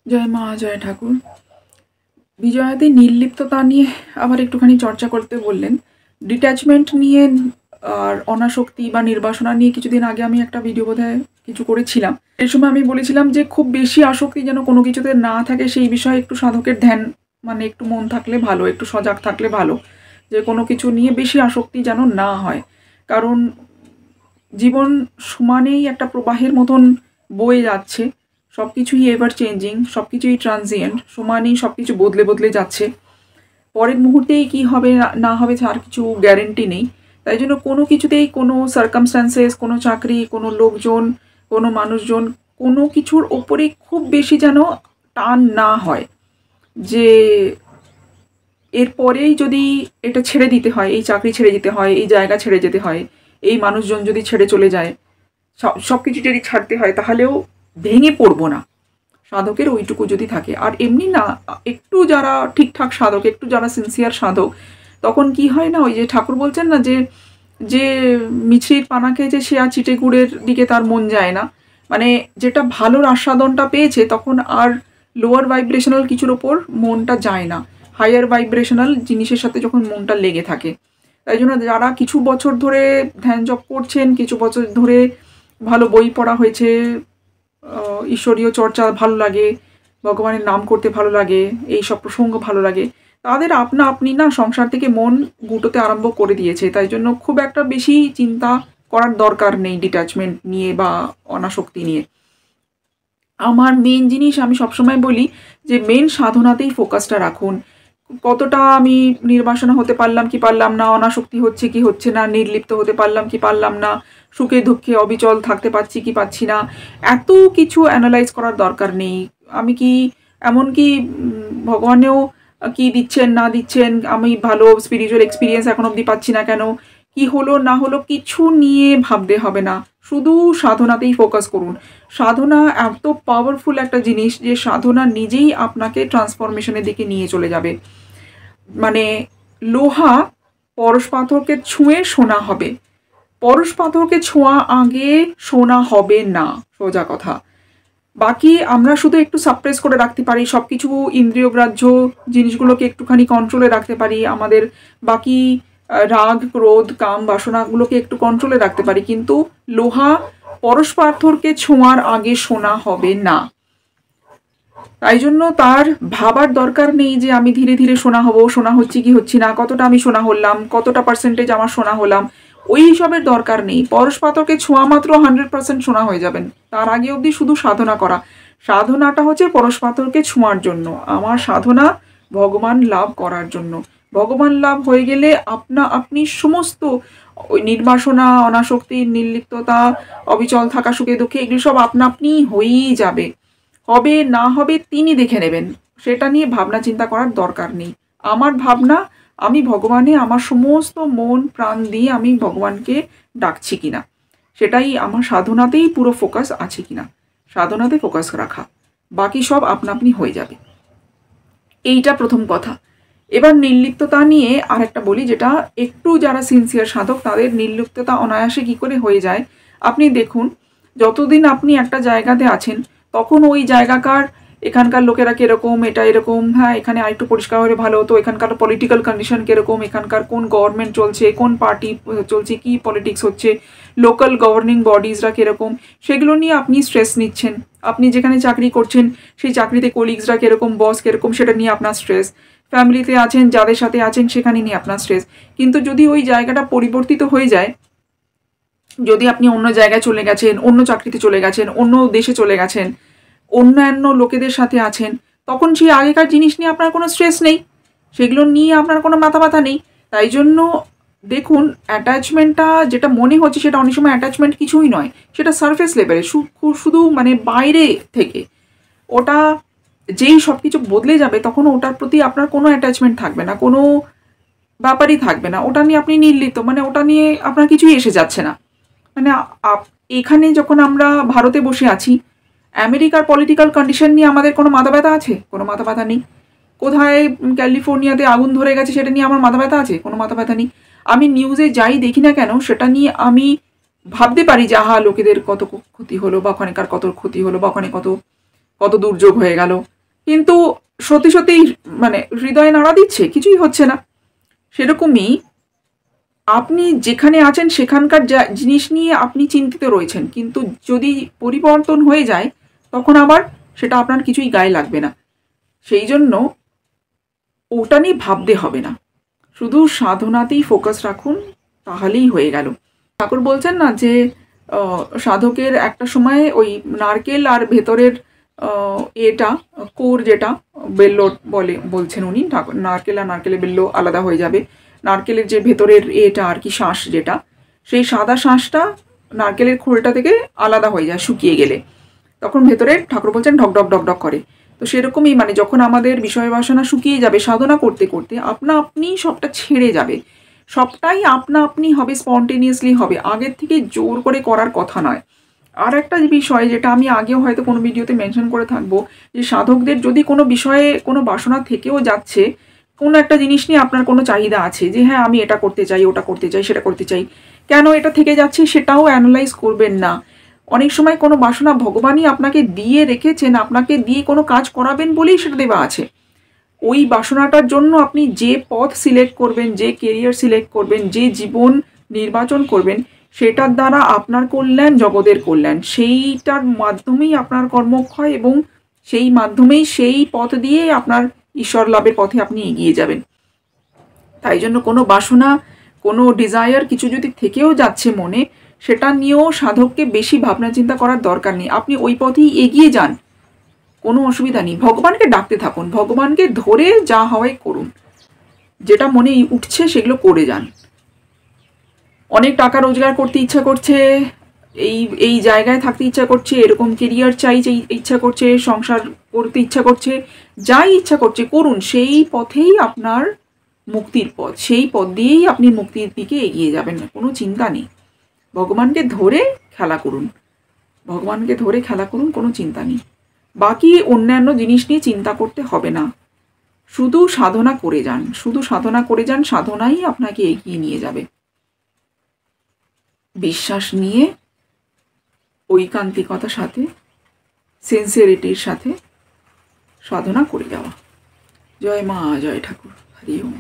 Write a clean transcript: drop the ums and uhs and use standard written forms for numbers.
জয় মা জয় ঠাকুর। বিজয়াদি নির্লিপ্ততা নিয়ে আবার একটুখানি চর্চা করতে বললেন। ডিট্যাচমেন্ট নিয়ে আর অনাসক্তি বা নির্বাসনা নিয়ে কিছুদিন আগে আমি একটা ভিডিও বোধহয় কিছু করেছিলাম। এই সময় আমি বলেছিলাম যে খুব বেশি আসক্তি যেন কোনো কিছুতে না থাকে, সেই বিষয়ে একটু সাধকের ধ্যান, মানে একটু মন থাকলে ভালো, একটু সজাগ থাকলে ভালো, যে কোনো কিছু নিয়ে বেশি আসক্তি যেন না হয়। কারণ জীবন সমানেই একটা প্রবাহের মতন বয়ে যাচ্ছে, সব কিছুই এভার চেঞ্জিং, সব কিছুই ট্রানজিয়েন্ট, সমানেই সব কিছু বদলে বদলে যাচ্ছে। পরের মুহূর্তেই কি হবে না হবে তার কিছু গ্যারেন্টি নেই। তাই জন্য কোনো কিছুতেই, কোনো সার্কামস্ট্যান্সেস, কোনো চাকরি, কোনো লোকজন, কোনো মানুষজন, কোনো কিছুর ওপরে খুব বেশি যেন টান না হয় যে এরপরেই যদি এটা ছেড়ে দিতে হয়, এই চাকরি ছেড়ে দিতে হয়, এই জায়গা ছেড়ে যেতে হয়, এই মানুষজন যদি ছেড়ে চলে যায়, সব কিছু যদি ছাড়তে হয়, তাহলেও ভেঙে পড়বো না, সাধকের ওইটুকু যদি থাকে। আর এমনি না, একটু যারা ঠিকঠাক সাধক, একটু যারা সিনসিয়ার সাধক, তখন কি হয় না, ওই যে ঠাকুর বলছেন না যে যে মিছরির পানা খেয়েছে সে আর চিটে গুড়ের দিকে তার মন যায় না। মানে যেটা ভালোর আস্বাদনটা পেয়েছে তখন আর লোয়ার ভাইব্রেশনাল কিছুর ওপর মনটা যায় না, হায়ার ভাইব্রেশনাল জিনিসের সাথে যখন মনটা লেগে থাকে। তাই জন্য যারা কিছু বছর ধরে ধ্যান জপ করছেন, কিছু বছর ধরে ভালো বই পড়া হয়েছে, ঈশ্বরীয় চর্চা ভালো লাগে, ভগবানের নাম করতে ভালো লাগে, এই সব প্রসঙ্গ ভালো লাগে, তাদের আপনা আপনি না সংসার থেকে মন গুটোতে আরম্ভ করে দিয়েছে। তাই জন্য খুব একটা বেশি চিন্তা করার দরকার নেই ডিট্যাচমেন্ট নিয়ে বা অনাসক্তি নিয়ে। আমার মেন জিনিস, আমি সবসময় বলি যে মেন সাধনাতেই ফোকাসটা রাখুন। কতটা আমি নির্বাসনা হতে পারলাম কি পারলাম না, অনাসক্তি হচ্ছে কি হচ্ছে না, নির্লিপ্ত হতে পারলাম কি পারলাম না, সুখে দুঃখে অবিচল থাকতে পারছি কি পাচ্ছি না, এত কিছু অ্যানালাইজ করার দরকার নেই। আমি কি এমনকি ভগবানেও কি দিচ্ছেন না দিচ্ছেন, আমি ভালো স্পিরিচুয়াল এক্সপিরিয়েন্স এখন অবধি পাচ্ছি না কেন, কি হলো না হলো, কিছু নিয়ে ভাবতে হবে না, শুধু সাধনাতেই ফোকাস করুন। সাধনা এত পাওয়ারফুল একটা জিনিস যে সাধনা নিজেই আপনাকে ট্রান্সফরমেশনের দিকে নিয়ে চলে যাবে। মানে লোহা পরশ পাথরকে ছুঁয়ে সোনা হবে, পরশ পাথরকে ছোঁয়া আগে সোনা হবে না, সোজা কথা। বাকি আমরা শুধু একটু সাপ্রেস করে রাখতে পারি, সব কিছু ইন্দ্রিয়গ্রাহ্য জিনিসগুলোকে একটুখানি কন্ট্রোলে রাখতে পারি, আমাদের বাকি রাগ ক্রোধ কাম বাসনাগুলোকে একটু কন্ট্রোলে রাখতে পারি, কিন্তু লোহা পরশ পাথরকে ছোঁয়ার আগে সোনা হবে না। তাই জন্য তার ভাবার দরকার নেই যে আমি ধীরে ধীরে সোনা হব, সোনা হচ্ছি কি হচ্ছি না, কতটা আমি সোনা হলাম, কতটা পার্সেন্টেজ আমার সোনা হলাম, ওই সবের দরকার নেই। পরশ পাথরকে ছোঁয়া মাত্র 100% সোনা হয়ে যাবেন। তার আগে অবধি শুধু সাধনা করা, সাধনাটা হচ্ছে পরশ পাথরকে ছোঁয়ার জন্য, আমার সাধনা ভগবান লাভ করার জন্য। ভগবান লাভ হয়ে গেলে আপনি সমস্ত ওই নির্বাসনা, অনাসক্তি, নির্লিপ্ততা, অবিচল থাকা, সুখে দুঃখে, এগুলো সব আপনা আপনি হয়েই যাবে। হবে না হবে তিনি দেখে নেবেন, সেটা নিয়ে ভাবনা চিন্তা করার দরকার নেই। আমার ভাবনা, আমি ভগবানে আমার সমস্ত মন প্রাণ দিয়ে আমি ভগবানকে ডাকছি কিনা, সেটাই আমার সাধনাতেই পুরো ফোকাস আছে কিনা, সাধনাতে ফোকাস রাখা, বাকি সব আপনা আপনি হয়ে যাবে। এইটা প্রথম কথা। এবার নির্লিপ্ততা নিয়ে আর একটা বলি, যেটা একটু যারা সিনসিয়ার সাধক তাদের নির্লিপ্ততা অনায়াসে কি করে হয়ে যায়। আপনি দেখুন, যতদিন আপনি একটা জায়গাতে আছেন তখন ওই জায়গাকার, এখানকার লোকেরা কীরকম, এটা এরকম, হ্যাঁ এখানে আরেকটু পরিষ্কার হলে ভালো হতো, এখানকার পলিটিক্যাল কন্ডিশন কীরকম, এখানকার কোন গভর্নমেন্ট চলছে, কোন পার্টি চলছে, কী পলিটিক্স হচ্ছে, লোকাল গভর্নিং বডিজরা কীরকম, সেগুলো নিয়ে আপনি স্ট্রেস নিচ্ছেন। আপনি যেখানে চাকরি করছেন সেই চাকরিতে কলিগসরা কীরকম, বস কীরকম, সেটা নিয়ে আপনার স্ট্রেস। ফ্যামিলিতে আছেন, যাদের সাথে আছেন সেখানে নিয়ে আপনার স্ট্রেস। কিন্তু যদি ওই জায়গাটা পরিবর্তিত হয়ে যায়, যদি আপনি অন্য জায়গায় চলে গেছেন, অন্য চাকরিতে চলে গেছেন, অন্য দেশে চলে গেছেন, অন্যান্য লোকেদের সাথে আছেন, তখন সেই আগেকার জিনিস নিয়ে আপনার কোনো স্ট্রেস নেই, সেগুলো নিয়ে আপনার কোনো মাথা ব্যথা নেই। তাই জন্য দেখুন, অ্যাটাচমেন্টটা যেটা মনে হচ্ছে সেটা অনেক সময় অ্যাটাচমেন্ট কিছুই নয়, সেটা সারফেস লেভেলে, শুধু মানে বাইরে থেকে। ওটা যেই সব কিছু বদলে যাবে তখন ওটার প্রতি আপনার কোনো অ্যাটাচমেন্ট থাকবে না, কোনো ব্যাপারই থাকবে না, ওটা নিয়ে আপনি নির্লিপ্ত, মানে ওটা নিয়ে আপনার কিছুই এসে যাচ্ছে না। মানে এখানে যখন আমরা ভারতে বসে আছি, আমেরিকার পলিটিক্যাল কন্ডিশন নিয়ে আমাদের কোনো মাথা ব্যথা আছে? কোনো মাথা ব্যথা নেই। কোথায় ক্যালিফোর্নিয়াতে আগুন ধরে গেছে সেটা নিয়ে আমার মাথা ব্যথা আছে? কোনো মাথা ব্যথা নেই। আমি নিউজে যাই দেখি না কেন, সেটা নিয়ে আমি ভাবতে পারি যে আহা লোকেদের কত ক্ষতি হলো, বা ওখানকার কত ক্ষতি হলো, বা ওখানে কত কত দুর্যোগ হয়ে গেল, কিন্তু সত্যি সত্যি মানে হৃদয়ে নাড়া দিচ্ছে, কিছুই হচ্ছে না। সেরকমই আপনি যেখানে আছেন সেখানকার জিনিস নিয়ে আপনি চিন্তিত রয়েছেন, কিন্তু যদি পরিবর্তন হয়ে যায় তখন আবার সেটা আপনার কিছুই গায়ে লাগবে না। সেই জন্য ওটা নিয়ে ভাবতে হবে না, শুধু সাধনাতেই ফোকাস রাখুন, তাহলেই হয়ে গেল। ঠাকুর বলছেন না যে সাধকের একটা সময়ে ওই নারকেল আর ভেতরের এটা কোর যেটা বেল্লো বলছেন উনি, নারকেল আর নারকেলের বেল্লো আলাদা হয়ে যাবে। নারকেলের যে ভেতরের এটা আর কি শাঁস, যেটা সেই সাদা শাঁসটা নারকেলের খোলটা থেকে আলাদা হয়ে যায় শুকিয়ে গেলে, তখন ভেতরে ঠাকুর বলছেন ঢক ঢক ঢক ঢক করে। তো সেরকমই মানে যখন আমাদের বিষয় বাসনা শুকিয়ে যাবে সাধনা করতে করতে, আপনা আপনি সবটা ছেড়ে যাবে, সবটাই আপনা আপনি হবে, স্পন্টেনিয়াসলি হবে, আগের থেকে জোর করে করার কথা নয়। আর একটা বিষয় যেটা আমি আগেও হয়তো কোনো ভিডিওতে মেনশন করে থাকবো, যে সাধকদের যদি কোনো বিষয়ে কোনো বাসনা থেকেও যাচ্ছে, কোনো একটা জিনিস নিয়ে আপনার কোনো চাহিদা আছে যে হ্যাঁ আমি এটা করতে চাই, ওটা করতে চাই, সেটা করতে চাই, কেন এটা থেকে যাচ্ছে সেটাও অ্যানালাইজ করবেন না। অনেক সময় কোনো বাসনা ভগবানই আপনাকে দিয়ে রেখেছেন, আপনাকে দিয়ে কোনো কাজ করাবেন বলেই সেটা দেওয়া আছে। ওই বাসনাটার জন্য আপনি যে পথ সিলেক্ট করবেন, যে কেরিয়ার সিলেক্ট করবেন, যে জীবন নির্বাচন করবেন, সেটার দ্বারা আপনার কল্যাণ, জগতের কল্যাণ, সেইটার মাধ্যমেই আপনার কর্মক্ষয়, এবং সেই মাধ্যমেই সেই পথ দিয়ে আপনার ঈশ্বর লাভের পথে আপনি এগিয়ে যাবেন। তাই জন্য কোনো বাসনা, কোনো ডিজায়ার কিছু যদি থেকেও যাচ্ছে মনে, সেটা নিয়েও সাধককে বেশি ভাবনা চিন্তা করার দরকার নেই, আপনি ওই পথেই এগিয়ে যান, কোনো অসুবিধা নেই। ভগবানকে ডাকতে থাকুন, ভগবানকে ধরে যা হয় করুন, যেটা মনে উঠছে সেগুলো করে যান। অনেক টাকা রোজগার করতে ইচ্ছা করছে, এই এই জায়গায় থাকতে ইচ্ছা করছে, এরকম কেরিয়ার চাই ইচ্ছা করছে, সংসার করতে ইচ্ছা করছে, যাই ইচ্ছা করছে করুন, সেই পথেই আপনার মুক্তির পথ, সেই পথ দিয়েই আপনি মুক্তির দিকে এগিয়ে যাবেন, না কোনো চিন্তা নেই। ভগবানকে ধরে খেলা করুন, ভগবানকে ধরে খেলা করুন, কোনো চিন্তা নেই। বাকি অন্যান্য জিনিস নিয়ে চিন্তা করতে হবে না, শুধু সাধনা করে যান, শুধু সাধনা করে যান, সাধনাই আপনাকে এগিয়ে নিয়ে যাবে। বিশ্বাস নিয়ে, ঐকান্তিকতার সাথে, সিনসিয়ারিটির সাথে সাধনা করে যাওয়া। জয় মা, জয় ঠাকুর, হরি ওম।